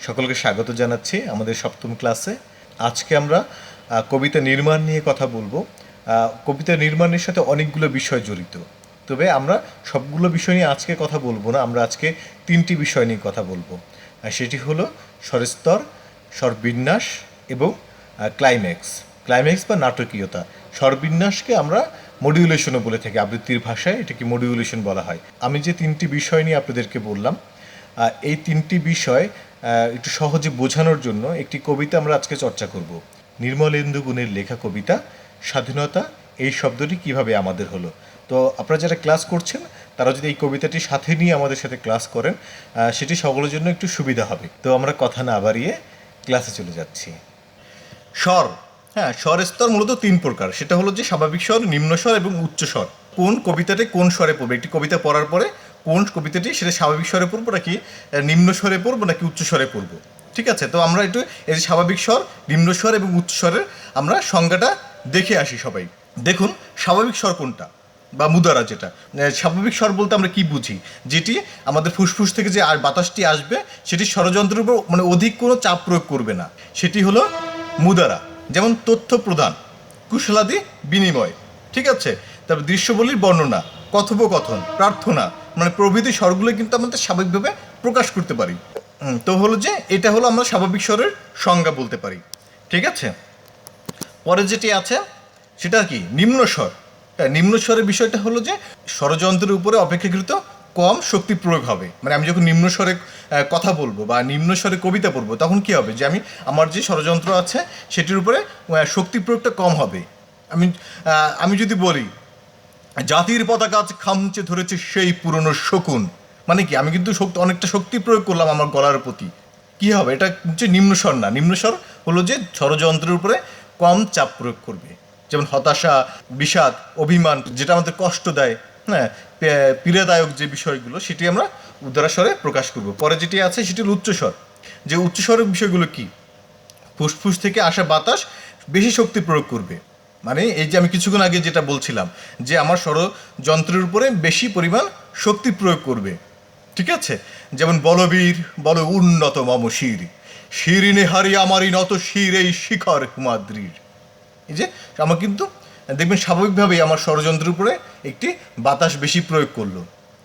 সকলকে স্বাগত জানাচ্ছি আমাদের সপ্তম ক্লাসে। আজকে আমরা কবিতা নির্মাণ নিয়ে কথা বলবো। কবিতা নির্মাণের সাথে অনেকগুলো বিষয় জড়িত, তবে আমরা সবগুলো বিষয় নিয়ে আজকে কথা বলবো না। আমরা আজকে তিনটি বিষয় নিয়ে কথা বলবো, সেটি হলো স্বরস্তর, স্বরবিন্যাস এবং ক্লাইম্যাক্স। ক্লাইম্যাক্স বা নাটকীয়তা। স্বরবিন্যাসকে আমরা মডিউলেশনও বলে থাকি, আবৃত্তির ভাষায় এটাকে মডিউলেশন বলা হয়। আমি যে তিনটি বিষয় নিয়ে আপনাদেরকে বললাম, এই তিনটি বিষয় একটু সহজে বোঝানোর জন্য একটি কবিতা আমরা আজকে চর্চা করব। নির্মলেন্দু গুণের লেখা কবিতা স্বাধীনতা, এই শব্দটি কিভাবে আমাদের হলো। তো আপনারা যারা ক্লাস করছেন তারা যদি এই কবিতাটি সাথে নিয়ে আমাদের সাথে ক্লাস করেন, সেটি সকলের জন্য একটু সুবিধা হবে। তো আমরা কথা না বাড়িয়ে ক্লাসে চলে যাচ্ছি। স্বর, হ্যাঁ, স্বর স্তর মূলত তিন প্রকার। সেটা হলো যে স্বাভাবিক স্বর, নিম্ন স্বর এবং উচ্চ স্বর। কোন কবিতাটি কোন স্বরে পড়বে, একটি কবিতা পড়ার পরে কোন কবিতাটি সেটা স্বাভাবিক স্বরে পড়বো নাকি নিম্ন স্বরে পড়বো নাকি উচ্চ স্বরে পড়বো, ঠিক আছে? তো আমরা একটু এই স্বাভাবিক স্বর, নিম্ন স্বর এবং উচ্চ স্বরের আমরা সংজ্ঞাটা দেখে আসি সবাই। দেখুন, স্বাভাবিক স্বর কোনটা বা মুদারা, যেটা স্বাভাবিক স্বর বলতে আমরা কি বুঝি, যেটি আমাদের ফুসফুস থেকে যে আর বাতাসটি আসবে সেটি ষড়যন্ত্রের উপর মানে অধিক কোনো চাপ প্রয়োগ করবে না, সেটি হলো মুদারা। যেমন তথ্য প্রদান, কুশলাদি বিনিময়, ঠিক আছে? তারপর দৃশ্যবলীর বর্ণনা, কথোপকথন, প্রার্থনা, মানে প্রভৃতি স্বরগুলো কিন্তু আমাদের স্বাভাবিকভাবে প্রকাশ করতে পারি। তো হলো যে এটা হলো আমরা স্বাভাবিক স্বরের সংজ্ঞা বলতে পারি, ঠিক আছে? পরে যেটি আছে সেটা কি নিম্ন স্বর। নিম্ন স্বরের বিষয়টা হলো যে ষড়যন্ত্রের উপরে অপেক্ষাকৃত কম শক্তি প্রয়োগ হবে। মানে আমি যখন নিম্ন স্বরে কথা বলবো বা নিম্ন স্বরে কবিতা পড়বো, তখন কি হবে যে আমার যে ষড়যন্ত্র আছে সেটির উপরে শক্তি প্রয়োগটা কম হবে। আমি যদি বলি জাতির পতাকা আজ খামচে ধরেছে সেই পুরনো শকুন, মানে কি আমি কিন্তু অনেকটা শক্তি প্রয়োগ করলাম আমার গলার প্রতি। কি হবে, এটা হচ্ছে নিম্নস্বর না। নিম্নস্বর হলো যে ষড়যন্ত্রের উপরে কম চাপ প্রয়োগ করবে। যেমন হতাশা, বিষাদ, অভিমান, যেটা আমাদের কষ্ট দেয়, হ্যাঁ, পীড়াদায়ক যে বিষয়গুলো সেটি আমরা উদারস্বরে প্রকাশ করব। পরে যেটি আছে সেটি হল উচ্চস্বর। যে উচ্চস্বরের বিষয়গুলো কি, ফুসফুস থেকে আসা বাতাস বেশি শক্তি প্রয়োগ করবে। মানে এই যে আমি কিছুক্ষণ আগে যেটা বলছিলাম যে আমার ষড়যন্ত্রের উপরে বেশি পরিমাণ শক্তি প্রয়োগ করবে, ঠিক আছে? যেমন বলবীর বল উন্নত মম শির, শিরিনে হারি আমারই নত শির এই শিখর হিমাদ্রির। এই যে আমার কিন্তু দেখবেন স্বাভাবিকভাবেই আমার ষড়যন্ত্রের উপরে একটি বাতাস বেশি প্রয়োগ করলো।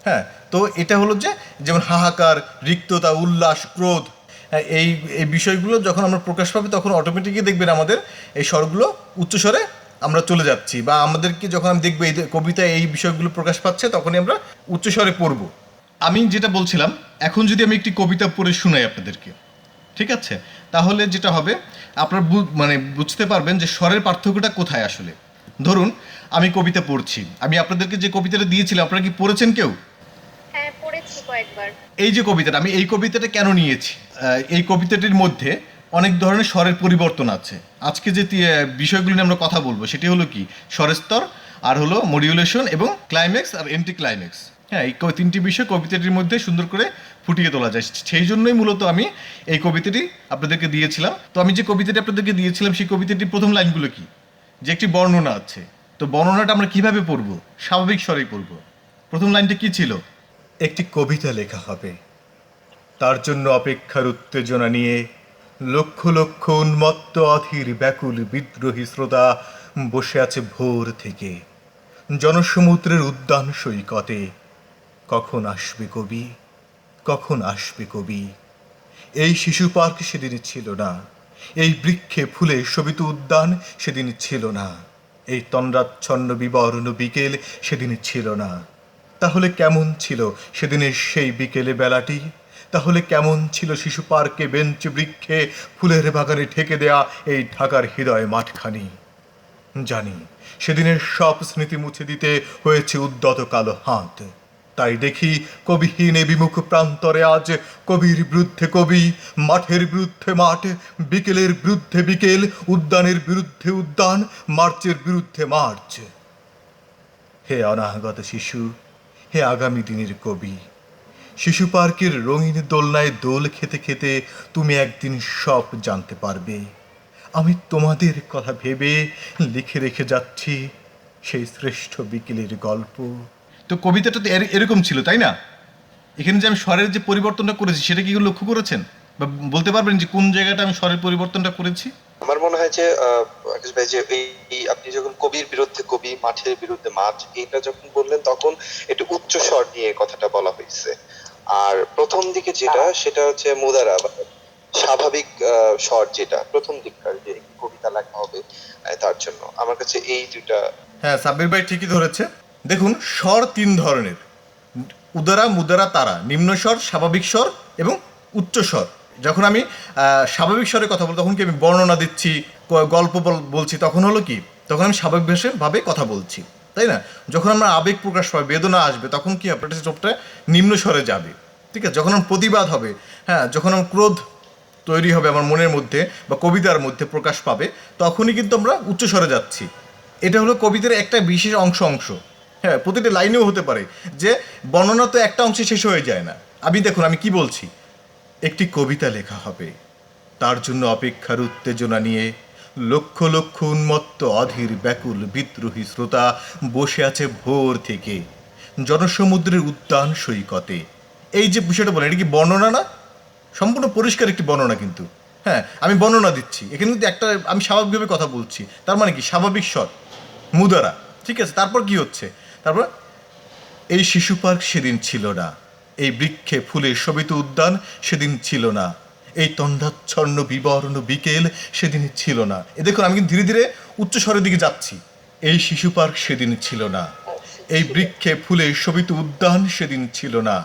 হ্যাঁ, তো এটা হলো যে যেমন হাহাকার, রিক্ততা, উল্লাস, ক্রোধ, হ্যাঁ, এই এই বিষয়গুলো যখন আমরা প্রকাশ পাবে তখন অটোমেটিকই দেখবেন আমাদের এই স্বরগুলো উচ্চস্বরে আমরা চলে যাচ্ছি, বা আমাদেরকে যখন আমি দেখবো এই কবিতায় এই বিষয়গুলো প্রকাশ পাচ্ছে তখনই আমরা উচ্চস্বরে পড়বো। আমি যেটা বলছিলাম, এখন যদি আমি একটি কবিতা পড়ে শোনাই আপনাদেরকে, ঠিক আছে, তাহলে যেটা হবে আপনারা মানে বুঝতে পারবেন যে স্বরের পার্থক্যটা কোথায় আসলে। ধরুন আমি কবিতা পড়ছি, আমি আপনাদেরকে যে কবিতাটা দিয়েছিলাম আপনারা কি পড়েছেন কেউ? হ্যাঁ, পড়েছি কয়েকবার। এই যে কবিতাটা, আমি এই কবিতাটা কেন নিয়েছি, এই কবিতাটির মধ্যে অনেক ধরনের স্বরের পরিবর্তন আছে। আজকে যে বিষয়গুলো নিয়ে আমরা কথা বলবো সেটি হলো কি স্বরস্তর, আর হলো মডিউলেশন এবং ক্লাইম্যাক্স আর এন্টি ক্লাইম্যাক্স। হ্যাঁ, এই তিনটি বিষয় কবিতাটির মধ্যে সুন্দর করে ফুটিয়ে তোলা যায়। সেই জন্যই মূলত আমি এই কবিতাটি আপনাদেরকে দিয়েছিলাম। তো আমি যে কবিতাটি আপনাদেরকে দিয়েছিলাম সেই কবিতাটির প্রথম লাইনগুলো কি, যে একটি বর্ণনা আছে। তো বর্ণনাটা আমরা কিভাবে পড়বো, স্বাভাবিক স্বরেই পড়বো। প্রথম লাইনটা কি ছিল, একটি কবিতা লেখা হবে, তার জন্য অপেক্ষার উত্তেজনা নিয়ে লক্ষ লক্ষ উন্মত্ত অধীর ব্যাকুল বিদ্রোহী শ্রোতা বসে আছে ভোর থেকে জনসমুদ্রের উদ্যান সৈকতে। কখন আসবে কবি, কখন আসবে কবি? এই শিশু পার্ক সেদিন ছিল না, এই বৃক্ষে ফুলে শোভিত উদ্যান সেদিন ছিল না, এই তন্দ্রাচ্ছন্ন বিবর্ণ বিকেল সেদিন ছিল না। তাহলে কেমন ছিল সেদিনের সেই বিকেলে বেলাটি? তাহলে কেমন ছিল শিশু পার্কে বেঞ্চ বৃক্ষে ফুলের বাগানে ঠেকে দেয়া এই ঢাকার হৃদয় মাঠখানি? জানি সেদিনের সব স্মৃতি মুছে দিতে হয়েছে উদ্যত কালো হাত। তাই দেখি কবিহীন এ বিমুখ প্রান্তরে আজ কবির বিরুদ্ধে কবি, মাঠের বিরুদ্ধে মাঠ, বিকেলের বিরুদ্ধে বিকেল, উদ্যানের বিরুদ্ধে উদ্যান, মার্চের বিরুদ্ধে মার্চ। হে অনাগত শিশু, হে আগামী দিনের কবি, শিশু পার্কের রঙিন দোলনায় দোল খেতে খেতে তুমি একদিন সব জানতে পারবে। আমি তোমাদের কথা ভেবে লিখে রেখে যাচ্ছি সেই শ্রেষ্ঠ বিকেলের গল্প। তো কবিতাটা তো এরকম ছিল, তাই না? এখানে যে আমি স্বরের যে পরিবর্তনটা করেছি সেটা কি লক্ষ্য করেছেন? বা বলতে পারবেন যে কোন জায়গাটা আমি স্বরের পরিবর্তনটা করেছি? আমার মনে হয় যে আকাশ ভাই যে এই আপনি যখন কবির বিরুদ্ধে কবি, মাঠের বিরুদ্ধে মাঠ, এটা যখন বললেন তখন একটু উচ্চ স্বর নিয়ে কথাটা বলা হয়েছে। আর প্রথম দিকে যেটা সেটা হচ্ছে মুদারা বা স্বাভাবিক স্বর, যেটা প্রথম দিককার যে একটি কবিতা লেখা হবে তার জন্য আমার কাছে এই দুইটা। হ্যাঁ, সাব্বির ভাই ঠিকই ধরেছে। দেখুন, স্বর তিন ধরনের: উদারা, মুদারা, তারা। নিম্ন স্বর, স্বাভাবিক স্বর এবং উচ্চ স্বর। যখন আমি স্বাভাবিক স্বরে কথা বলি তখন কি আমি বর্ণনা দিচ্ছি, গল্প বলছি, তখন হলো কি, তখন আমি স্বাভাবিক ভাবে কথা বলছি, তাই না? যখন আমার আবেগ প্রকাশ পাবে, বেদনা আসবে, তখন কি আপনার চোখটা নিম্ন স্বরে যাবে, ঠিক আছে? যখন আমার প্রতিবাদ হবে, হ্যাঁ, যখন আমার ক্রোধ তৈরি হবে আমার মনের মধ্যে বা কবিতার মধ্যে প্রকাশ পাবে, তখনই কিন্তু আমরা উচ্চ স্বরে যাচ্ছি। এটা হলো কবিতার একটা বিশেষ অংশ। হ্যাঁ, প্রতিটা লাইনেও হতে পারে যে বর্ণনা তো একটা অংশে শেষ হয়ে যায় না। আমি দেখুন আমি কি বলছি, একটি কবিতা লেখা হবে, তার জন্য অপেক্ষার উত্তেজনা নিয়ে লক্ষ লক্ষ উন্মত্ত অধীর ব্যাকুল বিদ্রোহী শ্রোতা বসে আছে ভোর থেকে জনসমুদ্রের উদ্যান সৈকতে। এই যে বিষয়টা বলেন, এটা কি বর্ণনা না? সম্পূর্ণ পরিষ্কার একটি বর্ণনা কিন্তু। হ্যাঁ, আমি বর্ণনা দিচ্ছি, এখানে কিন্তু একটা আমি স্বাভাবিকভাবে কথা বলছি, তার মানে কি স্বাভাবিক স্বর, মুদারা, ঠিক আছে? তারপর কি হচ্ছে, তারপর এই শিশু পার্ক সেদিন ছিল না, এই বৃক্ষে ফুলে শোভিত উদ্যান সেদিন ছিল না, এই তন্দ্রাচ্ছন্ন বিবর্ণ বিকেল সেদিন ছিল না। এ দেখুন আমি কিন্তু ধীরে ধীরে উচ্চ স্বরের দিকে যাচ্ছি। এই শিশু পার্ক সেদিন ছিল না, এই বৃক্ষে ফুলে শোভিত উদ্যান সেদিন ছিল না,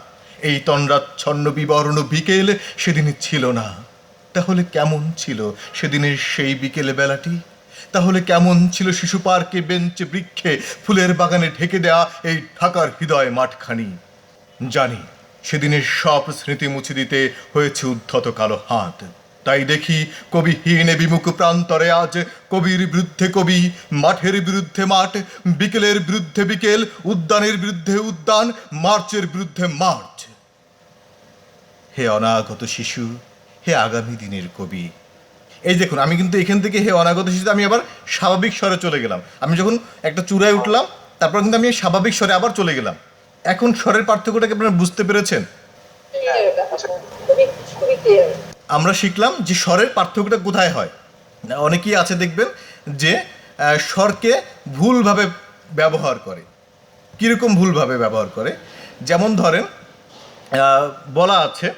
এই তন্দ্রাচ্ছন্ন বিবর্ণ বিকেল সেদিন ছিল না। তাহলে কেমন ছিল সেদিনের সেই বিকেলে বেলাটি? তাহলে কেমন ছিল শিশু পার্কে বেঞ্চে বৃক্ষে ফুলের বাগানে ঢেকে দেয়া এই ঢাকার হৃদয় মাঠখানি? জানি সেদিনের সব স্মৃতি মুছে দিতে হয়েছে উদ্ধত কালো হাত। তাই দেখি কবিহীন বিমুখ প্রান্তরে আজ কবির বিরুদ্ধে কবি, মাঠের বিরুদ্ধে মাঠ, বিকেলের বিরুদ্ধে বিকেল, উদ্যানের বিরুদ্ধে উদ্যান, মার্চের বিরুদ্ধে মার্চ। হে অনাগত শিশু, হে আগামী দিনের কবি। এই দেখুন আমি কিন্তু এখান থেকে হে অনাগত শিশু আমি আবার স্বাভাবিক স্বরে চলে গেলাম। আমি যখন একটা চূড়ায় উঠলাম তারপর কিন্তু আমি স্বাভাবিক স্বরে আবার চলে গেলাম। এখন স্বরের পার্থক্যটাকে আপনারা বুঝতে পেরেছেন? আমরা শিখলাম যে স্বরের পার্থক্যটা কোথায় হয়। অনেকেই আছে দেখবেন যে স্বরকে ভুলভাবে ব্যবহার করে। কীরকম ভুলভাবে ব্যবহার করে? যেমন ধরেন বলা আছে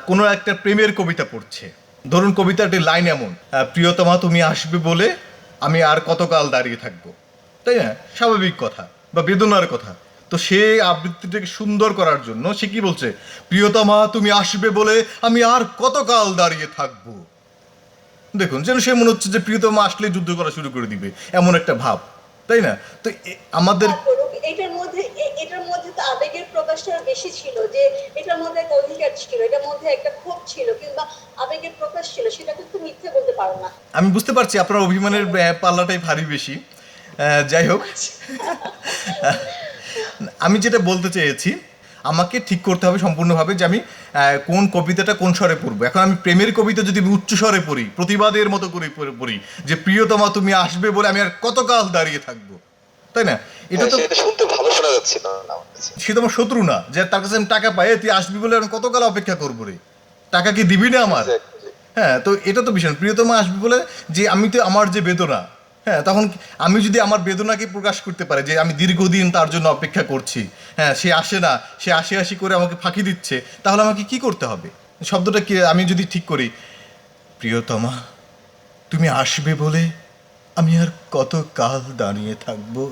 কোনো একটা প্রেমের কবিতা পড়ছে, ধরুন কবিতাটি লাইন এমন, প্রিয়তমা তুমি আসবে বলে আমি আর কতকাল দাঁড়িয়ে থাকবো, তাই না? স্বাভাবিক কথা বা বেদনার কথা। তো সে আবৃত্তিটাকে সুন্দর করার জন্য সে কি বলছে, প্রিয়তমা তুমি আসবে বলে আমি আর কতকাল দাঁড়িয়ে থাকবো। দেখুন যেন সে মনে হচ্ছে যে প্রিয়তমা আসলে যুদ্ধ করা শুরু করে দিবে, এমন একটা ভাব, তাই না? তো আমাদের এটার মধ্যে তো আবেগের প্রকাশটা বেশি ছিল, যে এটার মধ্যে একটা অধিকার ছিল, এটার মধ্যে একটা ক্ষোভ ছিল কিংবা আবেগের প্রকাশ ছিল, সেটা কিন্তু মিথ্যে বলতে পারো না। আমি বুঝতে পারছি আপনার অভিমানের পাল্লাটাই ভারী বেশি। যাই হোক, আমি যেটা বলতে চেয়েছি, আমাকে ঠিক করতে হবে সম্পূর্ণভাবে যে আমি কোন কবিতাটা কোন স্বরে পড়বো। এখন আমি প্রেমের কবিতা যদি উচ্চ স্বরে পড়ি, প্রতিবাদের মতো করে পড়ি যে প্রিয়তমা তুমি আসবে বলে আমি আর কতকাল দাঁড়িয়ে থাকবো, তাই না? এটা তো শুনতে ভালো শোনা যাচ্ছে না আমার কাছে। সে তো আমার শত্রু না যে তার কাছে আমি টাকা পাই, তুই আসবি বলে আমি কতকাল অপেক্ষা করবো রে, টাকা কি দিবি না আমার? হ্যাঁ, তো এটা তো বিষয়, প্রিয়তমা আসবি বলে যে আমি তো আমার যে বেদনা, হ্যাঁ, তখন আমি যদি আমার বেদনাকে প্রকাশ করতে পারি যে আমি দীর্ঘদিন তার জন্য অপেক্ষা করছি, হ্যাঁ, সে আসে না, সে আসি করে আমাকে ফাঁকি দিচ্ছে, তাহলে আমাকে কি করতে হবে? শব্দটা কি আমি যদি ঠিক করি, প্রিয়তমা তুমি আসবে বলে আমি আর কত কাল দাঁড়িয়ে থাকবো,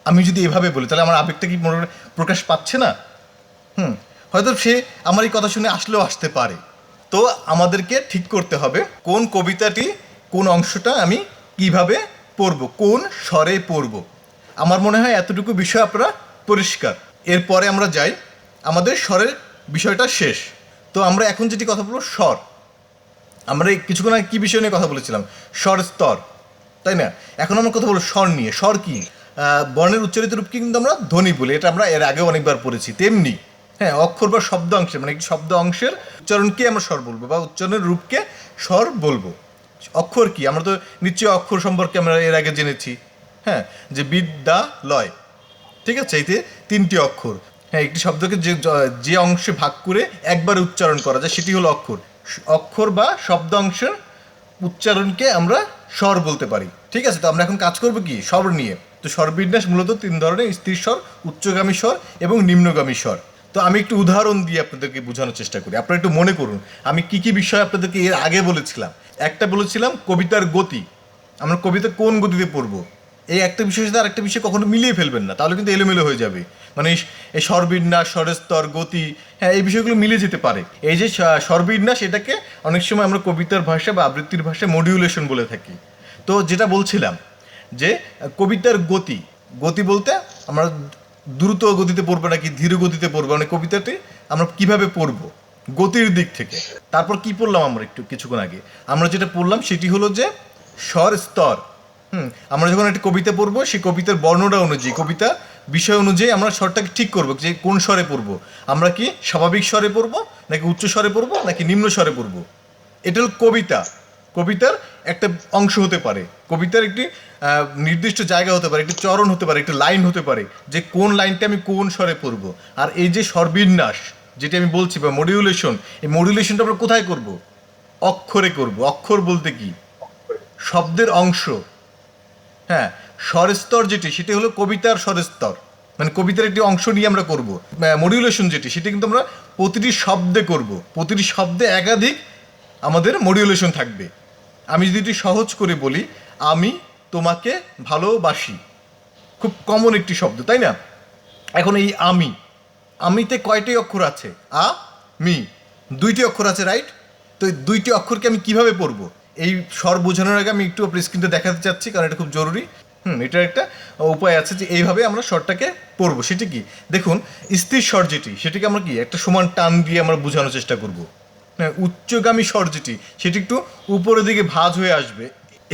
আমি যদি এভাবে বলি তাহলে আমার আবেগটা কি প্রকাশ পাচ্ছে না? হয়তো সে আমার এই কথা শুনে আসলেও আসতে পারে। তো আমাদেরকে ঠিক করতে হবে কোন কবিতাটি কোন অংশটা আমি কিভাবে পড়ব, কোন স্বরে পড়ব। আমার মনে হয় এতটুকু বিষয় আপনারা পরিষ্কার। এরপরে আমরা যাই, আমাদের স্বরের বিষয়টা শেষ। তো আমরা এখন যেটি কথা বলবো স্বর। আমরা কিছুক্ষণ আগে কী বিষয় নিয়ে কথা বলেছিলাম? স্বর স্তর, তাই না? এখন আমরা কথা বলবো স্বর নিয়ে। স্বর কি? বর্ণের উচ্চারিত রূপকে কিন্তু আমরা ধ্বনি বলি, এটা আমরা এর আগেও অনেকবার পড়েছি। তেমনি হ্যাঁ, অক্ষর বা শব্দ অংশের মানে একটি শব্দ অংশের উচ্চারণকে আমরা স্বর বলবো বা উচ্চারণের রূপকে স্বর বলবো। অক্ষর কি? আমরা তো নিশ্চয়ই অক্ষর সম্পর্কে আমরা এর আগে জেনেছি, হ্যাঁ, যে বিদ্যালয়, ঠিক আছে, এতে 3টি অক্ষর। হ্যাঁ, একটি শব্দকে যে অংশে ভাগ করে একবার উচ্চারণ করা যায় সেটি হলো অক্ষর। অক্ষর বা শব্দ অংশের উচ্চারণকে আমরা স্বর বলতে পারি। ঠিক আছে, তো আমরা এখন কাজ করবো কি স্বর নিয়ে। তো স্বরবিন্যাস মূলত 3 ধরনের: স্থির স্বর, উচ্চগামী স্বর এবং নিম্নগামী স্বর। তো আমি একটু উদাহরণ দিয়ে আপনাদেরকে বোঝানোর চেষ্টা করি। আপনারা একটু মনে করুন আমি কি কি বিষয় আপনাদেরকে এর আগে বলেছিলাম। একটা বলেছিলাম কবিতার গতি, আমরা কবিতা কোন গতিতে পড়বো। এই একটা বিষয়ের সাথে আরেকটা বিষয় কখনো মিলিয়ে ফেলবেন না, তাহলে কিন্তু এলোমেলো হয়ে যাবে। মানে এই স্বরবিন্যাস, স্বরস্তর, গতি, হ্যাঁ, এই বিষয়গুলো মিলে যেতে পারে। এই যে স্বরবিন্যাস, এটাকে অনেক সময় আমরা কবিতার ভাষা বা আবৃত্তির ভাষায় মডিউলেশন বলে থাকি। তো যেটা বলছিলাম যে কবিতার গতি, গতি বলতে আমরা দ্রুত গতিতে পড়বো নাকি ধীর গতিতে পড়বো, মানে কবিতাটি আমরা কিভাবে পড়বো গতির দিক থেকে। তারপর কি পড়লাম আমরা একটু কিছুক্ষণ আগে, আমরা যেটা পড়লাম সেটি হলো যে স্বর স্তর। আমরা যখন একটা কবিতা পড়বো সেই কবিতার বর্ণনা অনুযায়ী, কবিতা বিষয় অনুযায়ী আমরা স্বরটাকে ঠিক করবো যে কোন স্বরে পড়বো। আমরা কি স্বাভাবিক স্বরে পড়বো নাকি উচ্চ স্বরে পড়বো নাকি নিম্ন স্বরে পড়বো। এটা হল কবিতা, কবিতার একটা অংশ হতে পারে, কবিতার একটি নির্দিষ্ট জায়গা হতে পারে, একটি চরণ হতে পারে, একটি লাইন হতে পারে, যে কোন লাইনটা আমি কোন স্বরে পড়বো। আর এই যে স্বরবিন্যাস যেটি আমি বলছি বা মডিউলেশন, এই মডিউলেশনটা আমরা কোথায় করব? অক্ষরে করব। অক্ষর বলতে কি? শব্দের অংশ। হ্যাঁ, স্বরস্তর যেটি সেটি হলো কবিতার স্বরস্তর, মানে কবিতার একটি অংশ নিয়ে আমরা করব। মডিউলেশন যেটি সেটি কিন্তু আমরা প্রতিটি শব্দে করব, প্রতিটি শব্দে একাধিক আমাদের মডিউলেশন থাকবে। আমি যদি এটি সহজ করে বলি, আমি তোমাকে ভালোবাসি, খুব কমন একটি শব্দ, তাই না? এখন এই আমিতে কয়টি অক্ষর আছে? আ মি, 2টি অক্ষর আছে, রাইট? তো এই 2টি অক্ষরকে আমি কিভাবে পড়বো, এই স্বর বোঝানোর আগে আমি একটু আপনার স্ক্রিনটা দেখাতে চাচ্ছি, কারণ এটা খুব জরুরি। এটার একটা উপায় আছে যে এইভাবে আমরা স্বরটাকে পড়বো। সেটি কি? দেখুন, স্থির স্বর যেটি সেটিকে আমরা কি একটা সমান টান দিয়ে আমরা বোঝানোর চেষ্টা করব। হ্যাঁ, উচ্চগামী স্বর যেটি সেটি একটু উপরের দিকে ভাঁজ হয়ে আসবে,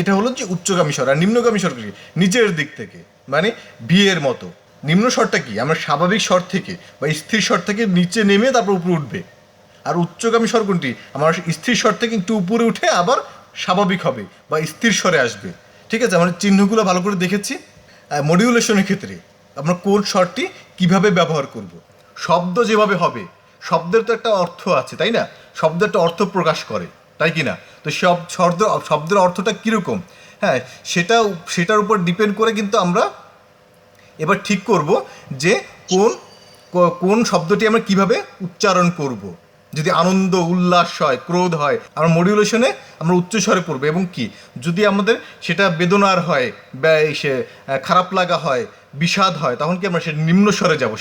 এটা হলো যে উচ্চগামী স্বর। আর নিম্নগামী স্বর কি? নিচের দিক থেকে, মানে ভি এর মতো। নিম্ন স্বরটা কি? আমরা স্বাভাবিক স্বর থেকে বা স্থির স্বর থেকে নিচে নেমে তারপর উপরে উঠবে। আর উচ্চগামী স্বর কোনটি? আমার স্থির স্বর থেকে একটু উপরে উঠে আবার স্বাভাবিক হবে বা স্থির স্বরে আসবে। ঠিক আছে, আমরা চিহ্নগুলো ভালো করে দেখেছি। মডিউলেশনের ক্ষেত্রে আমরা কোন স্বরটি কিভাবে ব্যবহার করব। শব্দ যেভাবে হবে, শব্দের তো একটা অর্থ আছে, তাই না? শব্দ একটা অর্থ প্রকাশ করে, তাই কি না? তো শব্দের অর্থটা কীরকম, হ্যাঁ, সেটার উপর ডিপেন্ড করে কিন্তু আমরা এবার ঠিক করব যে কোন শব্দটি আমরা কিভাবে উচ্চারণ করব। যদি আনন্দ, উল্লাস হয়, ক্রোধ হয়, আমরা মডিউলেশনে আমরা উচ্চস্বরে পড়বো। এবং কি যদি আমাদের সেটা বেদনার হয়, সে খারাপ লাগা হয়, বিষাদ হয়, তখন কি আমরা সে নিম্ন স্বরে যাবো।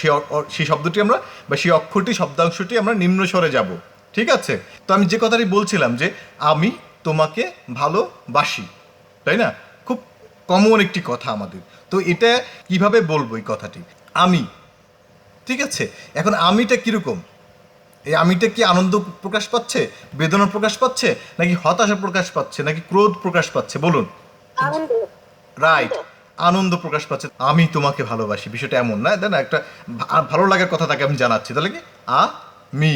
সেই শব্দটি আমরা বা সেই অক্ষরটি, শব্দাংশটি আমরা নিম্ন স্বরে যাব। ঠিক আছে, তো আমি যে কথাটি বলছিলাম যে আমি তোমাকে ভালোবাসি, তাই না? খুব কমন একটি কথা আমাদের। তো এটা কিভাবে বলবো এই কথাটি? আমি, ঠিক আছে। এখন আমিটা কীরকম? এই আমিটা কি আনন্দ প্রকাশ পাচ্ছে, বেদনা প্রকাশ পাচ্ছে, নাকি হতাশা প্রকাশ পাচ্ছে, নাকি ক্রোধ প্রকাশ পাচ্ছে? বলুন। আনন্দ। রাইট, আনন্দ প্রকাশ পাচ্ছে। আমি তোমাকে ভালোবাসি, বিষয়টা এমন না, তাই না? একটা ভালো লাগার কথা তাকে আমি জানাচ্ছি, তাহলে কি আ মি,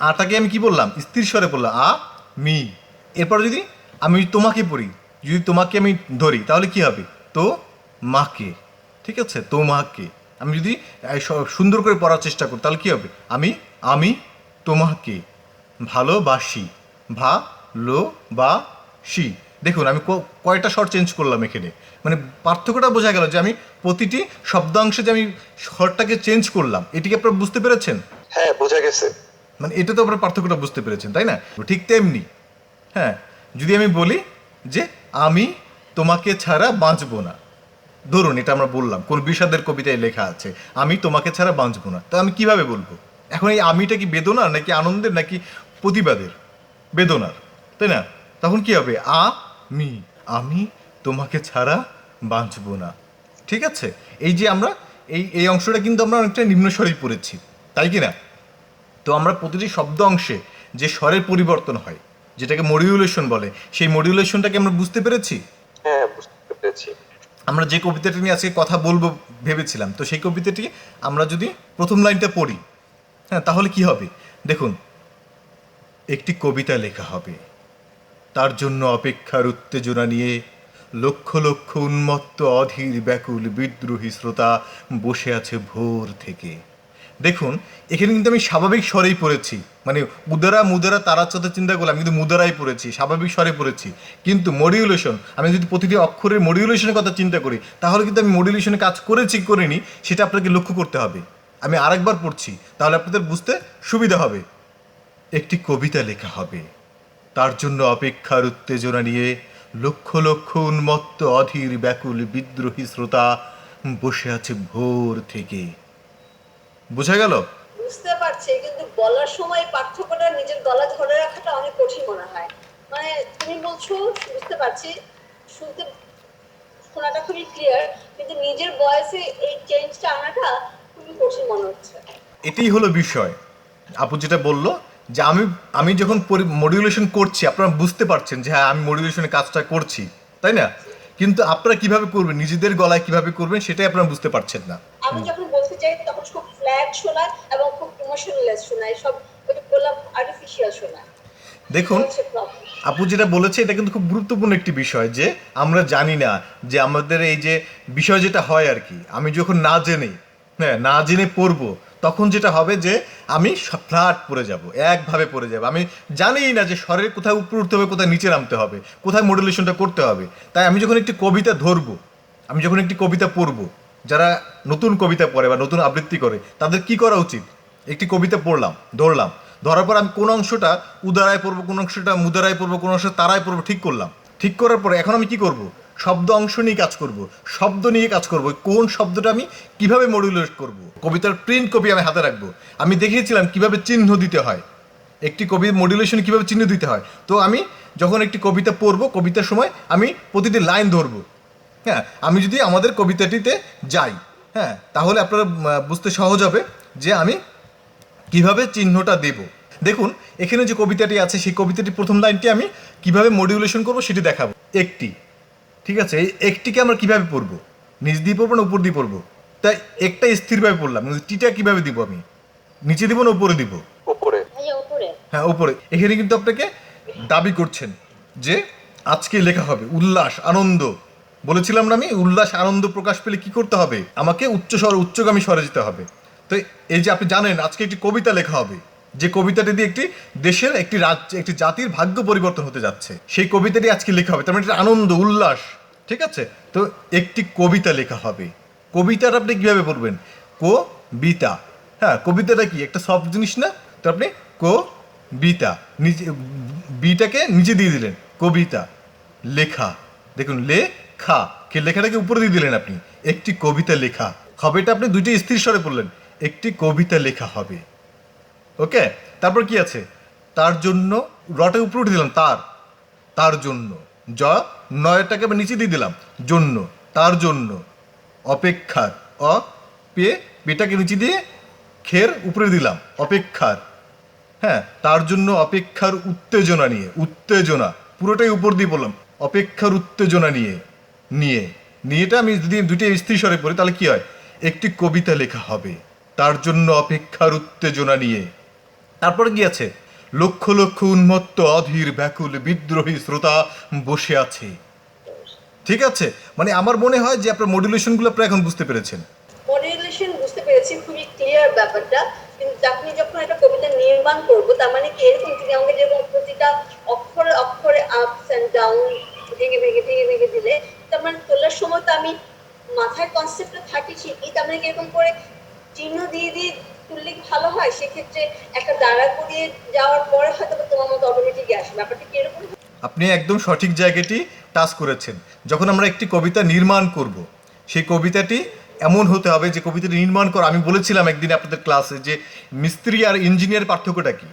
আটাকে আমি কি বললাম? স্থির স্বরে বললাম আ মি। এরপর যদি আমি তোমাকে পড়ি, যদি তোমাকে আমি ধরি, তাহলে কি হবে? তো মাকে, ঠিক আছে, তোমাকে। আমি যদি সুন্দর করে পড়ার চেষ্টা করি, তাহলে কি হবে? আমি তোমাকে ভালোবাসি, ভালোবাসি। দেখুন আমি কয়টা স্বর চেঞ্জ করলাম এখানে, মানে পার্থক্যটা বোঝা গেল যে আমি প্রতিটি শব্দাংশে যে আমি স্বরটাকে চেঞ্জ করলাম। এটিকে আপনারা বুঝতে পেরেছেন? হ্যাঁ, বোঝা গেছে। মানে এটা তো আপনারা পার্থক্যটা বুঝতে পেরেছেন, তাই না? ঠিক তেমনি, হ্যাঁ, যদি আমি বলি যে আমি তোমাকে ছাড়া বাঁচবো না, ধরুন এটা আমরা বললাম, কোন বিষাদের কবিতায় লেখা আছে আমি তোমাকে ছাড়া বাঁচবো না, তো আমি কিভাবে বলবো? এখন এই আমিটা কি বেদনার নাকি আনন্দের নাকি প্রতিবাদের? বেদনার, তাই না? তখন কি হবে? আমি তোমাকে ছাড়া বাঁচবো না। ঠিক আছে, এই যে আমরা এই অংশটা কিন্তু আমরা অনেকটা নিম্নস্বরেই পড়েছি, তাই কি না? তো আমরা প্রতিটি শব্দ অংশে যে স্বরের পরিবর্তন হয়, যেটাকে মডিউলেশন বলে, সেই মডিউলেশনটাকে আমরা বুঝতে পেরেছি। হ্যাঁ, বুঝতে পেরেছি। আমরা যে কবিতাটি নিয়ে আজকে কথা বলবো ভেবেছিলাম, তো সেই কবিতাটি আমরা যদি প্রথম লাইনটা পড়ি, হ্যাঁ, তাহলে কি হবে? দেখুন, একটি কবিতা লেখা হবে, তার জন্য অপেক্ষার উত্তেজনা নিয়ে লক্ষ লক্ষ উন্মত্ত, অধীর, ব্যাকুল, বিদ্রোহী শ্রোতা বসে আছে ভোর থেকে। দেখুন এখানে কিন্তু আমি স্বাভাবিক স্বরেই পড়েছি, মানে উদারা মুদারা তারার সাথে চিন্তা করলাম কিন্তু মুদারাই পড়েছি, স্বাভাবিক স্বরে পড়েছি। কিন্তু মডিউলেশন, আমি যদি প্রতিটি অক্ষরের মডিউলেশনের কথা চিন্তা করি তাহলে কিন্তু আমি মডিউলেশনে কাজ করেছি করিনি সেটা আপনাকে লক্ষ্য করতে হবে। আমি আরেকবার পড়ছি তাহলে আপনাদের বুঝতে সুবিধা হবে। একটি কবিতা লেখা হবে, তার জন্য অপেক্ষার উত্তেজনা নিয়ে লক্ষ লক্ষ উন্মত্ত অধীর ব্যাকুল বিদ্রোহী শ্রোতা বসে আছে ভোর থেকে। বোঝা গেল? বুঝতে পারছি, কিন্তু বলার সময় পার্থক্যটা নিজের গলা ধরে রাখাটা অনেক কঠিন মনে হয়। মানে তুমি বলছো বুঝতে পারছি, শুনতে শোনাটা খুবই ক্লিয়ার, কিন্তু নিজের ভয়েসে এই চেঞ্জটা আনাটা খুবই কঠিন মনে হচ্ছে। এটাই হলো বিষয়। আপু যেটা বললো যে আমি যখন মডিউলেশন করছি আপনারা বুঝতে পারছেন যে হ্যাঁ আমি মডিউলেশনের কাজটা করছি, তাই না? কিন্তু আপনারা কিভাবে করবেন, নিজেদের গলায় কিভাবে করবেন সেটাই আপনারা বুঝতে পারছেন না। আমি যখন বলতে চাই তখন খুব ফ্ল্যাট শোনায় এবং খুব ইমোশনালেস শোনায়, সব ওটা বললাম আর্টিফিশিয়াল শোনায়। দেখুন হচ্ছে problem। আপু যেটা বলেছে এটা কিন্তু খুব গুরুত্বপূর্ণ একটি বিষয়, যে আমরা জানি না যে আমাদের এই যে বিষয় যেটা হয় আর কি, আমি যখন না জেনে পড়বো তখন যেটা হবে যে আমি ফ্ল্যাট পড়ে যাব, একভাবে পড়ে যাব। আমি জানিই না যে স্বরের কোথায় উপরে উঠতে হবে, কোথায় নিচে নামতে হবে, কোথায় মডুলেশনটা করতে হবে। তাই আমি যখন একটি কবিতা ধরবো, আমি যখন একটি কবিতা পড়বো, যারা নতুন কবিতা পড়ে বা নতুন আবৃত্তি করে তাদের কি করা উচিত? একটি কবিতা ধরলাম, ধরার পর আমি কোন অংশটা উদারায় পড়বো, কোন অংশটা মুদারায় পড়বো, কোন অংশটা তারায় পড়বো ঠিক করলাম। ঠিক করার পরে এখন আমি কি করব? শব্দ অংশ নিয়ে কাজ করব, শব্দ নিয়ে কাজ করব। কোন শব্দটা আমি কিভাবে মডুলেট করব, কবিতার প্রিন্ট কপি আমি হাতে রাখবো। আমি দেখিয়েছিলাম কিভাবে চিহ্ন দিতে হয়, একটি কবির মডুলেশনে কিভাবে চিহ্ন দিতে হয়। তো আমি যখন একটি কবিতা পড়বো, কবিতার সময় আমি প্রতিটি লাইন ধরবো। হ্যাঁ, আমি যদি আমাদের কবিতাটিতে যাই, হ্যাঁ, তাহলে আপনারা বুঝতে সহজ হবে যে আমি কিভাবে চিহ্নটা দেব। দেখুন এখানে যে কবিতাটি আছে সেই কবিতাটির প্রথম লাইনটি আমি কিভাবে মডিউলেশন করব সেটি দেখাবো। একটি, ঠিক আছে, এই একটিকে আমরা কিভাবে পড়বো? নিচ দিয়ে পড়বো না উপর দিয়ে পড়বো? তাই একটা স্থিরভাবে পড়লাম, কিন্তু টিটা কিভাবে দিব? আমি নিচে দিব না উপরে দিব? উপরে। ভাইয়া উপরে। হ্যাঁ উপরে। এখানে কিন্তু আপনাকে দাবি করছেন যে আজকে লেখা হবে উল্লাস আনন্দ। বলেছিলাম না আমি, উল্লাস আনন্দ প্রকাশ পেলে কি করতে হবে? আমাকে উচ্চগামী স্বরে যেতে হবে। তো এই যে আপনি জানেন আজকে একটি কবিতা লেখা হবে, যে কবিতাটি দিয়ে একটি দেশের, একটি রাজ্য, একটি জাতির ভাগ্য পরিবর্তন হতে যাচ্ছে, সেই কবিতাটি আজকে লেখা হবে। তার মানে এটা আনন্দ উল্লাস, ঠিক আছে? তো একটি কবিতা লেখা হবে। কবিতাটা আপনি কিভাবে পড়বেন? কবিতা। হ্যাঁ, কবিতাটা কি একটা সফট জিনিস না? তো আপনি কবিতা, নিচে বিটাকে নিচে দিয়ে দিলেন, কবিতা লেখা। দেখুন লেখা, লেখাটাকে উপরে দিয়ে দিলেন আপনি। একটি কবিতা লেখা হবে, এটা আপনি দুইটা স্থির স্বরে পড়লেন, একটি কবিতা লেখা হবে। ওকে, তারপর কি আছে? তার জন্য, রটা উপরে উঠে দিলাম, তার জন্য, নয়টাকে আমি নিচে দিয়ে দিলাম, জন্য, তার জন্য, অপেক্ষার, পেটাকে নিচে দিয়ে খের উপরে দিলাম, অপেক্ষার। হ্যাঁ, তার জন্য অপেক্ষার উত্তেজনা পুরোটাই উপর দিয়ে বললাম, অপেক্ষার উত্তেজনা নিয়েটা আমি যদি দুটি স্থির স্বরে পড়ি তাহলে কি হয়? একটি কবিতা লেখা হবে, তার জন্য অপেক্ষার উত্তেজনা নিয়ে। তারপরে কি আছে? লক্ষ লক্ষ উন্মত্ত অধীর ব্যাকুল বিদ্রোহী শ্রোতা বসে আছে। ঠিক আছে, মানে আমার মনে হয় যে আপনার মডুলেশনগুলো আপনারা এখন বুঝতে পেরেছেন। মডুলেশন বুঝতে পেরেছি, খুবই ক্লিয়ার ব্যাপারটা। কিন্তু আপনি যখন একটা কবিতা নির্মাণ করবো, তার মানে কি এরকম তুমি আমাকে যেরকম প্রতিটা অক্ষরে অক্ষরে আপস এন্ড ডাউন ভেঙে দিলে, তার মানে তোলার সময় তো আমি মাথায় কনসেপ্টটা থাকি ঠিকই, তার মানে কি এরকম করে চিহ্ন দিয়ে তুললে ভালো হয়? সেক্ষেত্রে একটা দাঁড়া করিয়ে যাওয়ার পরে হয়তো তোমার মতো অটোমেটিক আসবে। ব্যাপারটা কি এরকম? আপনি একদম সঠিক জায়গাটি টাচ করেছেন। যখন আমরা একটি কবিতা নির্মাণ করব, সেই কবিতাটি এমন হতে হবে যে কবিতাটি নির্মাণ করা, আমি বলেছিলাম একদিন আপনাদের ক্লাসে যে মিস্ত্রি আর ইঞ্জিনিয়ার পার্থক্যটা কি।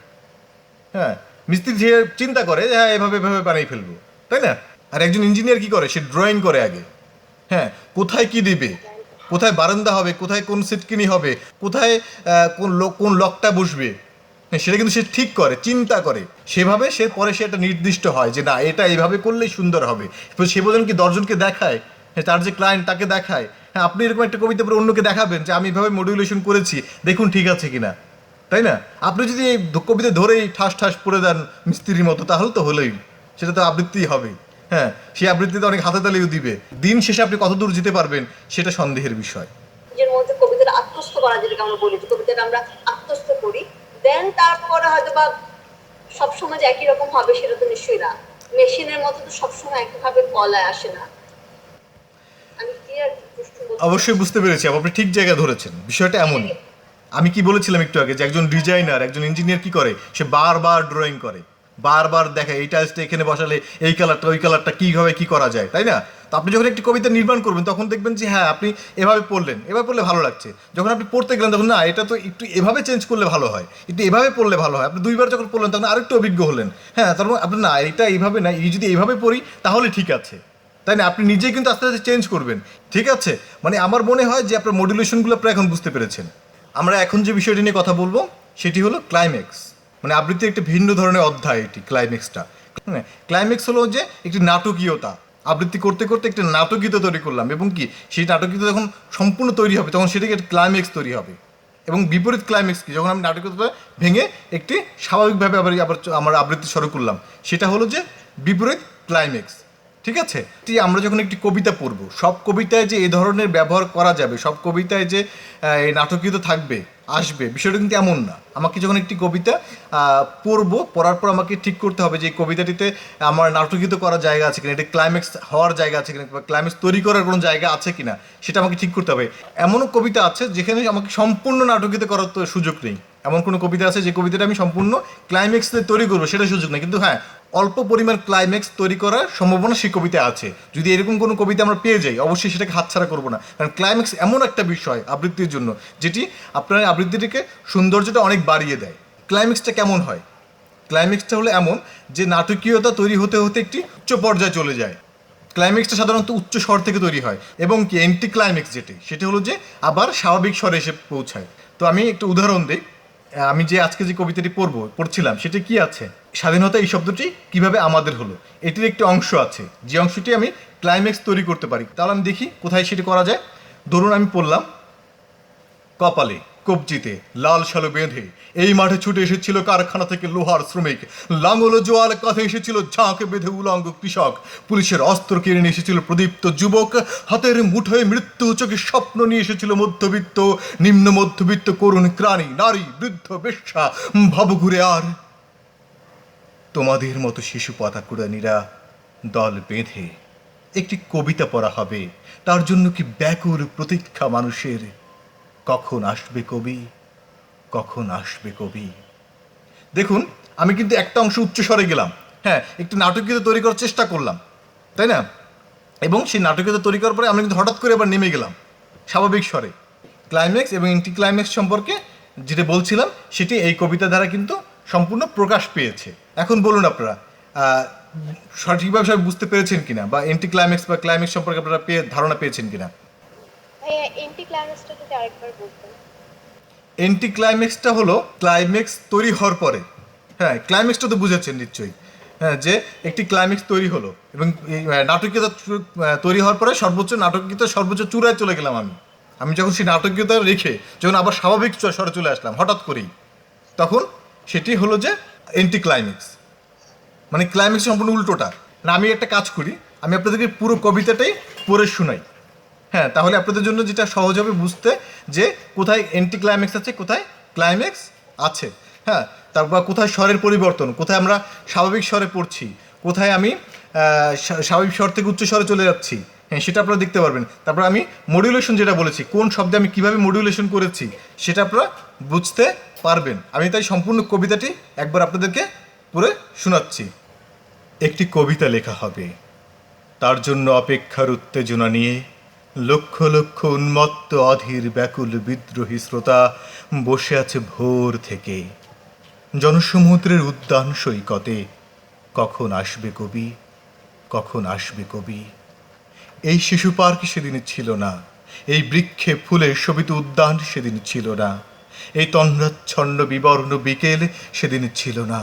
হ্যাঁ, মিস্ত্রি যে চিন্তা করে যে হ্যাঁ এভাবে বানিয়ে ফেলবো, তাই না? আর একজন ইঞ্জিনিয়ার কি করে? সে ড্রয়িং করে আগে। হ্যাঁ, কোথায় কি দিবে, কোথায় বারান্দা হবে, কোথায় কোন সিটকিনি হবে, কোথায় কোন লকটা বসবে, হ্যাঁ সেটা কিন্তু সে ঠিক করে, চিন্তা করে, সেভাবে সে পরে সে একটা নির্দিষ্ট হয় যে না এটা এইভাবে করলেই সুন্দর হবে। সে বোঝেন কি দশজনকে দেখায়, হ্যাঁ তার যে ক্লায়েন্ট তাকে দেখায়, হ্যাঁ আপনি এরকম একটা কবিতা পরে অন্যকে দেখাবেন যে আমি এভাবে মডুলেশন করেছি, দেখুন ঠিক আছে কিনা, তাই না? আপনি যদি এই কবিতা ধরেই ঠাস পড়ে দেন মিস্ত্রির মতো তাহলে তো হলোই, সেটা তো আবৃত্তি হবে। হ্যাঁ, সেই আবৃত্তিতে অনেক হাতে তালিও দিবে, দিন শেষে আপনি কত দূর যেতে পারবেন সেটা সন্দেহের বিষয়। নিজের মধ্যে কবিতার আত্মস্থ করা, যেটাকে আমরা বলি যে কবিতাটা আমরা আত্মস্থ করি, দেন তারপরে হয়তো বা সবসময় যে একই রকম হবে সেটা তো নিশ্চয়ই না। মেশিনের মতো তো সবসময় একভাবে বলা আসে না। আমি ক্লিয়ার অবশ্যই বুঝতে পেরেছি, আপনি ঠিক জায়গায় ধরেছেন। বিষয়টা এমনই, আমি কি বলেছিলাম একটু আগে যে একজন ডিজাইনার, একজন ইঞ্জিনিয়ার কি করে, সে বারবার ড্রয়িং করে, বারবার দেখে এই টাইলসটা এখানে বসালে এই কালারটা ওই কালারটা কীভাবে কী করা যায়, তাই না? তো আপনি যখন একটি কবিতা নির্মাণ করবেন তখন দেখবেন যে হ্যাঁ আপনি এভাবে পড়লেন, এভাবে পড়লে ভালো লাগছে। যখন আপনি পড়তে গেলেন তখন না এটা তো একটু এভাবে চেঞ্জ করলে ভালো হয়, একটু এভাবে পড়লে ভালো হয়। আপনি দুইবার যখন পড়লেন তখন আরেকটু অভিজ্ঞ হলেন, হ্যাঁ তারপর আপনি না এটা এইভাবে না, এই যদি এইভাবে পড়ি তাহলে ঠিক আছে, তাই না? আপনি নিজেই কিন্তু আস্তে আস্তে চেঞ্জ করবেন, ঠিক আছে? মানে আমার মনে হয় যে আপনার মডুলেশনগুলো আপনারা এখন বুঝতে পেরেছেন। আমরা এখন যে বিষয়টি নিয়ে কথা বলবো সেটি হলো ক্লাইম্যাক্স, মানে আবৃত্তির একটি ভিন্ন ধরনের অধ্যায় এটি ক্লাইম্যাক্সটা। হ্যাঁ, ক্লাইম্যাক্স হলো যে একটি নাটকীয়তা, আবৃত্তি করতে করতে একটা নাটকীয়তা তৈরি করলাম, এবং কি সেই নাটকীয়তা যখন সম্পূর্ণ তৈরি হবে তখন সেটাকে একটা ক্লাইম্যাক্স তৈরি হবে। এবং বিপরীত ক্লাইম্যাক্স কি, যখন আমি নাটকীয়তা ভেঙে একটি স্বাভাবিকভাবে আবার আমার আবৃত্তি শুরু করলাম, সেটা হলো যে বিপরীত ক্লাইম্যাক্স, ঠিক আছে? আমরা যখন একটি কবিতা পড়বো, সব কবিতায় যে এই ধরনের ব্যবহার করা যাবে, সব কবিতায় যে এই নাটকীয়তা থাকবে আসবে, বিষয়টা কিন্তু এমন না। আমাকে যখন একটি কবিতা পড়বো, পড়ার পর আমাকে ঠিক করতে হবে যে এই কবিতাটিতে আমার নাটকীয়তা করার জায়গা আছে কিনা, এটা ক্লাইম্যাক্স হওয়ার জায়গা আছে কিনা, বা ক্লাইম্যাক্স তৈরি করার কোনো জায়গা আছে কিনা, সেটা আমাকে ঠিক করতে হবে। এমনও কবিতা আছে যেখানে আমাকে সম্পূর্ণ নাটকীয়তা করার তো সুযোগ নেই। এমন কোনো কবিতা আছে যে কবিতাটা আমি সম্পূর্ণ ক্লাইম্যাক্স তৈরি করবো, সেটা সুযোগ নেই। কিন্তু হ্যাঁ, অল্প পরিমাণ ক্লাইম্যাক্স তৈরি করার সম্ভাবনা সেই কবিতা আছে। যদি এরকম কোনো কবিতা আমরা পেয়ে যাই, অবশ্যই সেটাকে হাতছাড়া করবো না, কারণ ক্লাইম্যাক্স এমন একটা বিষয় আবৃত্তির জন্য যেটি আপনার আবৃত্তিটিকে সৌন্দর্যটা অনেক বাড়িয়ে দেয়। ক্লাইম্যাক্সটা কেমন হয়? ক্লাইম্যাক্সটা হলো এমন যে নাটকীয়তা তৈরি হতে হতে একটি উচ্চ পর্যায়ে চলে যায়। ক্লাইম্যাক্সটা সাধারণত উচ্চ স্বর থেকে তৈরি হয়, এবং কি এন্টি ক্লাইম্যাক্স যেটি, সেটা হলো যে আবার স্বাভাবিক স্বরে এসে পৌঁছায়। তো আমি একটু উদাহরণ দিই। আমি যে আজকে যে কবিতাটি পড়ছিলাম সেটা কি আছে, স্বাধীনতা এই শব্দটি কিভাবে আমাদের হলো, এটির একটি অংশ আছে যে অংশটি আমি ক্লাইম্যাক্স তৈরি করতে পারি। তাহলে আমি দেখি কোথায় সেটি করা যায়। ধরুন আমি পড়লাম, কপালে কবজিতে লাল শালু বেঁধে এই মাঠে ছুটে এসেছিল কারখানা থেকে লোহার শ্রমিক, লাঙল জোয়াল কাঁধে এসেছিল ঝাঁকে বেঁধে উলঙ্গ কৃষক, পুলিশের অস্ত্র কিনে নিয়ে এসেছিল প্রদীপ্ত যুবক, হাতের মুঠোয় মৃত্যু, চোখে স্বপ্ন নিয়ে এসেছিল মধ্যবিত্ত, নিম্ন মধ্যবিত্ত, করুণ প্রাণী, নারী, বৃদ্ধ, বেশ্যা, ভবঘুরে। আর তোমাদের মতো শিশু পাতাকুড়ানিরা দল বেঁধে একটি কবিতা পড়া হবে, তার জন্য কি ব্যাকুল প্রতীক্ষা মানুষের। কখন আসবে কবি, কখন আসবে কবি। দেখুন, আমি কিন্তু একটা অংশ উচ্চস্বরে গেলাম, হ্যাঁ একটু নাটকীয়তা তৈরি করার চেষ্টা করলাম, তাই না? এবং সেই নাটকীয়তা তৈরি করার পরে আমি কিন্তু হঠাৎ করে আবার নেমে গেলাম স্বাভাবিক স্বরে। ক্লাইম্যাক্স এবং এন্টি ক্লাইম্যাক্স সম্পর্কে যেটা বলছিলাম সেটি এই কবিতা দ্বারা কিন্তু সম্পূর্ণ প্রকাশ পেয়েছে। এখন বলুন আপনারা সঠিকভাবে সবাই বুঝতে পেরেছেন কিনা, বা এন্টি ক্লাইম্যাক্স বা ক্লাইম্যাক্স সম্পর্কে আপনারা ধারণা পেয়েছেন কিনা? ভাইয়া এন্টি ক্লাইম্যাক্সটা যদি আরেকবার বলতেন। এন্টি ক্লাইম্যাক্সটা হলো ক্লাইম্যাক্স তৈরি হওয়ার পরে, হ্যাঁ ক্লাইম্যাক্সটা তো বুঝেছেন নিশ্চয়ই, হ্যাঁ যে একটি ক্লাইম্যাক্স তৈরি হলো এবং এই নাটকীয়তা তৈরি হওয়ার পরে সর্বোচ্চ নাটকীয়তা সর্বোচ্চ চূড়ায় চলে গেলাম আমি যখন সেই নাটকীয়তা রেখে যখন আবার স্বাভাবিক স্বরে চলে আসলাম হঠাৎ করেই, তখন সেটি হলো যে এন্টি ক্লাইম্যাক্স। মানে ক্লাইম্যাক্স সম্পূর্ণ উল্টোটা। না, আমি একটা কাজ করি, আমি আপনাদেরকে পুরো কবিতাটাই পড়ে শোনাই, হ্যাঁ তাহলে আপনাদের জন্য যেটা সহজ হবে বুঝতে, যে কোথায় এন্টি ক্লাইম্যাক্স আছে, কোথায় ক্লাইম্যাক্স আছে, হ্যাঁ তারপর কোথায় স্বরের পরিবর্তন, কোথায় আমরা স্বাভাবিক স্বরে পড়ছি, কোথায় আমি স্বাভাবিক স্বর থেকে উচ্চ স্বরে চলে যাচ্ছি, হ্যাঁ সেটা আপনারা দেখতে পারবেন। তারপর আমি মডুলেশন যেটা বলেছি, কোন শব্দে আমি কীভাবে মডুলেশন করেছি সেটা আপনারা বুঝতে পারবেন। আমি তাই সম্পূর্ণ কবিতাটি একবার আপনাদেরকে পড়ে শোনাচ্ছি। একটি কবিতা লেখা হবে, তার জন্য অপেক্ষার উত্তেজনা নিয়ে লক্ষ লক্ষ উন্মত্ত অধীর ব্যাকুল বিদ্রোহী শ্রোতা বসে আছে ভোর থেকে জনসমুদ্রের উদ্যান সৈকতে। কখন আসবে কবি, কখন আসবে কবি। এই শিশু পার্ক সেদিন ছিল না, এই বৃক্ষে ফুলে শোভিত উদ্যান সেদিন ছিল না, এই তন্দ্রাচ্ছন্ন বিবর্ণ বিকেল সেদিন ছিল না।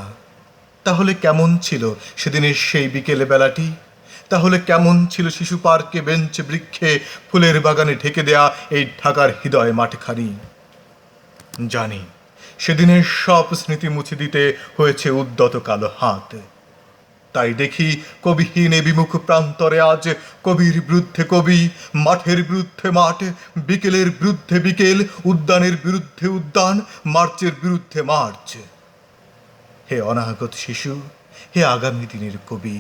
তাহলে কেমন ছিল সেদিনের সেই বিকেলে বেলাটি? তাহলে কেমন ছিল শিশু পার্কে বেঞ্চে বৃক্ষে ফুলের বাগানে ঢেকে দেয়া এই ঢাকার হৃদয় মাঠখানি? জানি সেদিনের সব স্মৃতি মুছে দিতে হয়েছে উদ্যত কালো হাত। তাই দেখি কবিহীন এ বিমুখ প্রান্তরে আজ কবির বিরুদ্ধে কবি, মাঠের বিরুদ্ধে মাঠ, বিকেলের বিরুদ্ধে বিকেল, উদ্যানের বিরুদ্ধে উদ্যান, মার্চের বিরুদ্ধে মার্চ। হে অনাগত শিশু, হে আগামী দিনের কবি,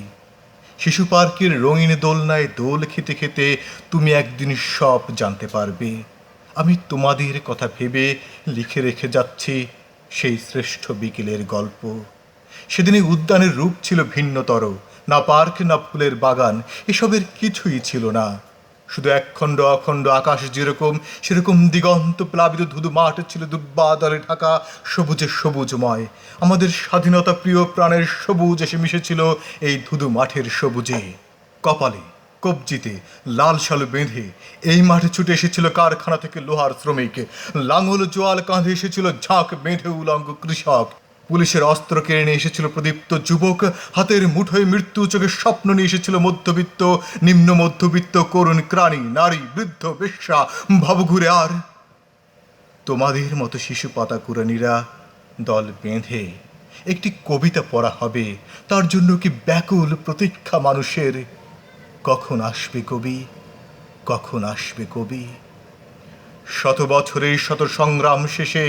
শিশু পার্কের রঙিন দোলনায় দোল খেতে খেতে তুমি একদিন সব জানতে পারবে। আমি তোমাদের কথা ভেবে লিখে রেখে যাচ্ছি সেই শ্রেষ্ঠ বিকেলের গল্প। সেদিনে উদ্যানের রূপ ছিল ভিন্নতর, না পার্ক না ফুলের বাগান, এসবের কিছুই ছিল না। শুধু একখণ্ড অখণ্ড আকাশ যেরকম, সেরকম দিগন্ত প্লাবিত ধুধু মাঠ ছিল দুর্বাদলে ঢাকা, সবুজে সবুজময়। আমাদের স্বাধীনতা প্রিয় প্রাণের সবুজ এসে মিশেছিল এই ধুধু মাঠের সবুজে। কপালে কবজিতে লাল শালু বেঁধে এই মাঠে ছুটে এসেছিল কারখানা থেকে লোহার শ্রমিক, লাঙল জোয়াল কাঁধে এসেছিল ঝাঁক বেঁধে উলঙ্গ কৃষক, পুলিশের অস্ত্র কেড়ে নিয়ে এসেছিল প্রদীপ্ত যুবক, হাতের মুঠোয় মৃত্যু, চোখে স্বপ্ন নিয়ে এসেছিল মধ্যবিত্ত, নিম্ন মধ্যবিত্ত, করুণ প্রাণী, নারী, বৃদ্ধ, বেশ্যা, ভবঘুরে। আর তোমাদের মতো শিশু পাতা কুরানিরা দল বেঁধে একটি কবিতা পড়া হবে, তার জন্য কি ব্যাকুল প্রতীক্ষা মানুষের। কখন আসবে কবি, কখন আসবে কবি? শত বছরের শত সংগ্রাম শেষে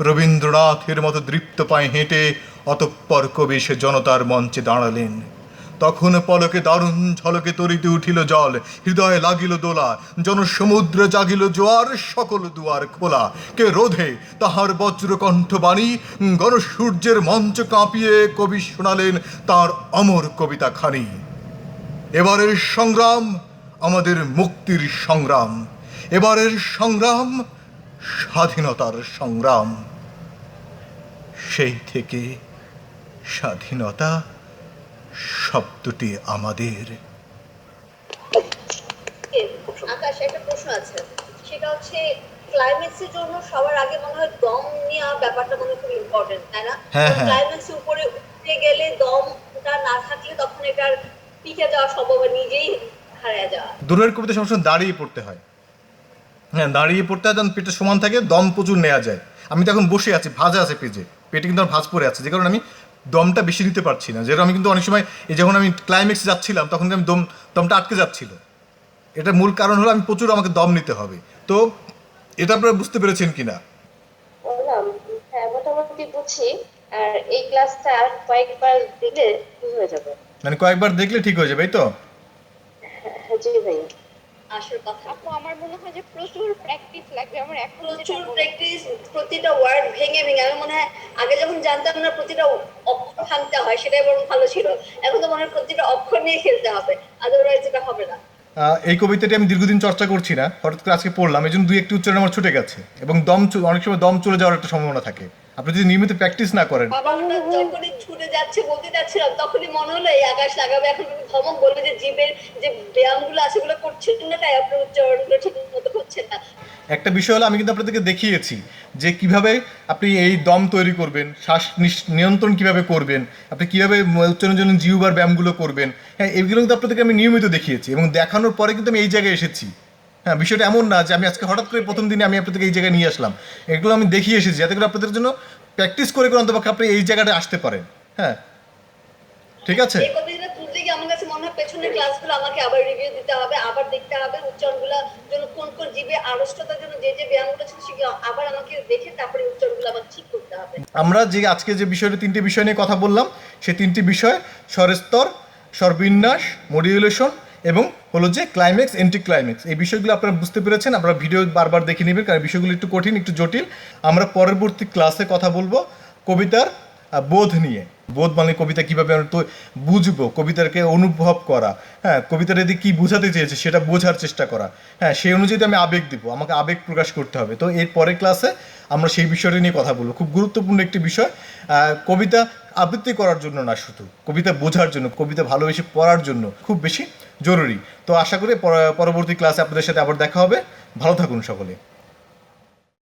রবীন্দ্রনাথের মতো দৃপ্ত পায়ে হেঁটে অতঃপর কবি সে জনতার মঞ্চে দাঁড়ালেন। তখন পলকে দারুণ ঝলকে তরিতে উঠিল জল, হৃদয়ে লাগিল দোলা, জনসমুদ্রে জাগিল জোয়ার, সকল দুয়ার খোলা। কে রোধে তাহার বজ্রকণ্ঠ বাণী, গণসূর্যের মঞ্চ কাঁপিয়ে কবি শোনালেন তার অমর কবিতা খানি। এবারের সংগ্রাম আমাদের মুক্তির সংগ্রাম, এবারের সংগ্রাম স্বাধীনতার সংগ্রাম। সেই থেকে স্বাধীনতা শব্দটি আমাদের। আকাশ, একটা প্রশ্ন আছে, সেটা হচ্ছে ক্লাইম্যাক্সের জন্য সবার আগে মনে হয় দম নেওয়া ব্যাপারটা মনে হয় খুব ইম্পর্টেন্ট, তাই না? হ্যাঁ, হ্যাঁ। ক্লাইম্যাক্সের উপরে উঠতে গেলে দমটা না থাকলে তখন এটার পিকে যাওয়া সম্ভব, নিজেই হারিয়ে যাওয়া। দূরের কবিতা সবসময় দাঁড়িয়ে পড়তে হয়। হ্যাঁ, দাঁড়িয়ে পড়তে হয়, যখন পেটে সমান থাকে দম প্রচুর নেওয়া যায়। আমি তো এখন বসে আছি, ভাজা আছে পেটে কিন্তু আমার ভাঁজ পড়ে আছে, যে কারণে আমি দমটা বেশি নিতে পারছি না। যেরকম আমি কিন্তু অনেক সময় এই যখন আমি ক্লাইম্যাক্সে যাচ্ছিলাম তখন আমি দমটা আটকে যাচ্ছিল। এটা মূল কারণ হলো আমি প্রচুর আমাকে দম নিতে হবে। তো এটা আপনারা বুঝতে পেরেছেন কিনা? বললাম, হ্যাঁ মোটামুটি বুঝছি। আর এই ক্লাসটা আর কয়েকবার দিলে ঠিক হয়ে যাবে। মানে কয়েকবার দেখলে ঠিক হয়ে যাবে, এই তো? হ্যাঁ জি ভাই। আসল কথা আপু আমার মনে হয় যে প্রচুর প্র্যাকটিস লাগবে। আমার এখন প্রচুর প্র্যাকটিস, প্রতিটা ওয়ার্ড ভেঙে ভেঙে। আমি মনে হয় আগে যখন জানতাম না প্রতিটা অক্ষর ভাঙতে হয়, সেটাই বরং ভালো ছিল। এখন তো মনে হয় প্রতিটা অক্ষর নিয়ে খেলতে হবে, আদারওয়াইজ এটা হবে না। এই কবিতাটি আমি দীর্ঘদিন চর্চা করছি না, হঠাৎ করে আজকে পড়লাম, এই জন্য দুই একটি উচ্চারণ আমার ছুটে গেছে, এবং অনেক সময় দম চলে যাওয়ার একটা সম্ভাবনা থাকে আপনি যদি নিয়মিত প্র্যাকটিস না করেন। বাবাটা যখনই ছুটে যাচ্ছে বলতে যাচ্ছিলাম, তখনই মনে হলো এই আকাশ লাগাবে এখন ধমক বলবে যে জীবের যে ব্যায়ামগুলো আছে সেগুলো করছেন না, তাই আপনার উচ্চারণগুলো ঠিক মতো হচ্ছেন না। একটা বিষয় হলো, আমি কিন্তু আপনাদেরকে দেখিয়েছি যে কিভাবে আপনি এই দম তৈরি করবেন, শ্বাস নিয়ন্ত্রণ কিভাবে করবেন, আপনি কিভাবে উচ্চারণের জন্য জিহ্বার ব্যায়ামগুলো করবেন। হ্যাঁ, এগুলো কিন্তু আপনাদেরকে আমি নিয়মিত দেখিয়েছি, এবং দেখানোর পরে কিন্তু আমি এই জায়গায় এসেছি। হ্যাঁ, বিষয়টা এমন না যে আমি আজকে হঠাৎ করে প্রথম দিনে আমি আপনাদেরকে এই জায়গায় নিয়ে আসলাম। এগুলো আমি দেখিয়ে এসেছি যাতে করে আপনাদের জন্য প্র্যাকটিস করে অন্তপক্ষে আপনি এই জায়গাটায় আসতে পারেন। হ্যাঁ, ঠিক আছে। এই কবিতাটা তুলতে গিয়ে আমার কাছে মনে হয় পেছনের ক্লাসগুলো আমাকে আবার রিভিউ দিতে হবে, আবার দেখতে হবে উচ্চারণগুলো জন্য কোন কোন জীবে আড়ষ্টতার জন্য যে যে ব্যায়ামগুলো ছিল সেগুলো আবার আমাকে দেখে তারপরে উচ্চারণগুলো আবার ঠিক করতে হবে। আমরা যে আজকে যে বিষয়টা তিনটি বিষয় নিয়ে কথা বললাম, সেই তিনটি বিষয় স্বরস্তর, স্বরবিন্যাস, মডিউলেশন এবং হলো যে ক্লাইম্যাক্স, এন্টি ক্লাইম্যাক্স, এই বিষয়গুলো আপনারা বুঝতে পেরেছেন। আপনারা ভিডিও বারবার দেখে নেবেন, কারণ বিষয়গুলো একটু কঠিন, একটু জটিল। আমরা পরবর্তী ক্লাসে কথা বলবো কবিতার বোধ নিয়ে। বোধ মানে কবিতা কীভাবে আমরা তো বুঝবো, কবিতাকে অনুভব করা, হ্যাঁ, কবিতাটা যদি কী বোঝাতে চেয়েছে সেটা বোঝার চেষ্টা করা। হ্যাঁ, সেই অনুযায়ী আমি আবেগ দিব, আমাকে আবেগ প্রকাশ করতে হবে। তো এর পরের ক্লাসে আমরা সেই বিষয়টা নিয়ে কথা বলবো। খুব গুরুত্বপূর্ণ একটি বিষয়, কবিতা আবৃত্তি করার জন্য না, শুধু কবিতা বোঝার জন্য, কবিতা ভালোবেসে পড়ার জন্য খুব বেশি জরুরি। তো আশা করি পরবর্তী ক্লাসে আপনাদের সাথে আবার দেখা হবে। ভালো থাকুন সকলে।